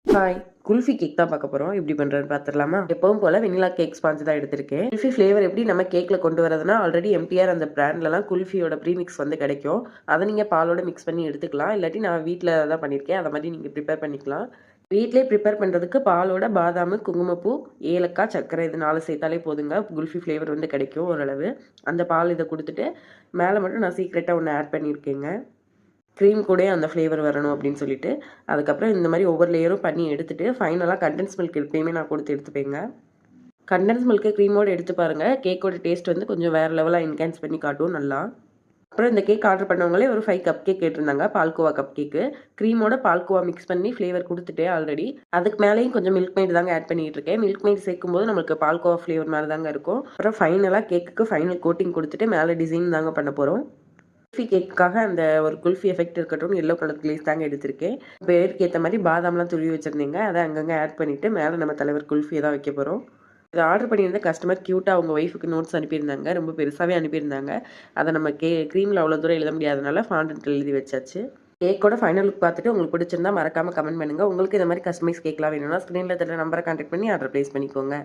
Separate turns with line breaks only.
Hi! Kulfi cake தான் பார்க்க போறோம். எப்படி பண்றதுன்னு பார்த்துரலாமா? எப்பவும் போல வெண்ணிலா கேக் ஸ்பாஞ்ச் தான் எடுத்திருக்கேன். குல்ஃபி ஃப்ளேவர் எப்படி நம்ம கேக்ல கொண்டு வரதுன்னா, ஆல்ரெடி எம்டிஆர் அந்த பிராண்ட்லலாம் குல்ஃபியோட ப்ரீமிக்ஸ் வந்து கிடைக்கும். அத நீங்க பாலோட மிக்ஸ் பண்ணி எடுத்துக்கலாம். இல்லாட்டி நான் வீட்ல தான் பண்ணியிருக்கேன். அத மாரி நீங்க ப்ரிப்பேர் பண்ணிக்கலாம். வீட்லயே ப்ரிப்பேர் பண்றதுக்கு பாலோட பாதாமு, குங்குமப்பூ, ஏலக்காய், சர்க்கரை இது 4 சேர்த்தாலே போதுங்க. குல்ஃபி ஃப்ளேவர் வந்து கிடைக்கும் ஓரளவு. அந்த பால் இத குடுத்துட்டு, மேல மட்டும் நான் சீக்ரெட்டா ஒண்ணு ஆட் பண்ணியிருக்கேங்க. க்ரீம் கூடயே அந்த ஃப்ளேவர் வரணும் அப்படின்னு சொல்லிட்டு, அதுக்கப்புறம் இந்த மாரி ஒவ்வொரு லேயரும் பண்ணி எடுத்துட்டு, ஃபைனலா கண்டென்ஸ் மில்க் எப்பயுமே நான் கொடுத்து எடுத்துப்பேங்க. கண்டென்ஸ் மில்க்க க்ரீமோட எடுத்து பாருங்க. கேக்கோட டேஸ்ட் வந்து கொஞ்சம் வேற லெவலா என்ஹான்ஸ் பண்ணி காட்டும் நல்லா. அப்புறம் இந்த கேக் ஆர்டர் பண்ணவங்களே ஒரு 5 கப் கேக் கேட்டிருந்தாங்க. Palkova cup cake. க்ரீமோட பால்கோவா மிக்ஸ் பண்ணி ஃப்ளேவர் குடுத்துட்டேன் ஆல்ரெடி. அதுக்கு மேலேயும் கொஞ்சம் மில்க் மெய்ட் தாங்க ஆட் பண்ணிட்டு இருக்கேன். மில்க் மெய்ட் சேர்க்கும்போது நம்மளுக்கு பால்கோவா ஃப்ளேவர் மாரி தாங்க இருக்கும். அப்புறம் ஃபைனலா கேக்குக்கு ஃபைனல் கோட்டிங் குடுத்துட்டு மேல டிசைன் தாங்க பண்ண போறோம். குல்ஃபி கேக்குக்காக அந்த ஒரு குல்ஃபி எஃபெக்ட் இருக்கட்டும் எல்லோ கலர் கிளேஸ் தாங்க எடுத்திருக்கேன். பேருக்கு ஏத்த மாரி பாதாம்லாம் துருவி வச்சிருந்தீங்க. அத அங்கங்க ஆட் பண்ணிட்டு மேல நம்ம தலைவர் குல்ஃபிய தான் வைக்க போறோம். இத ஆர்டர் பண்ணியிருந்த கஸ்டமர் கியூட்டா அவங்க ஒய்ஃப்க்கு நோட்ஸ் அனுப்பியிருந்தாங்க. ரொம்ப பெருசாவே அனுப்பியிருந்தாங்க. அத நம்ம க்ரீம்ல அவ்வளோ தூரம் எழுத முடியாதனால ஃபாண்டன்ட்ல எழுதி வச்சாச்சு. கேக்கோட ஃபைனல் லுக் பார்த்துட்டு உங்களுக்கு பிடிச்சிருந்தா மறக்காம கமெண்ட் பண்ணுங்க. உங்களுக்கு இந்த மாரி கஸ்டமைஸ் கேக்லாம் வேணும்னா ஸ்க்ரீன்ல தெரியற நம்பர கான்டாக்ட் பண்ணி ஆர்டர் பிளேஸ் பண்ணிக்கோங்க.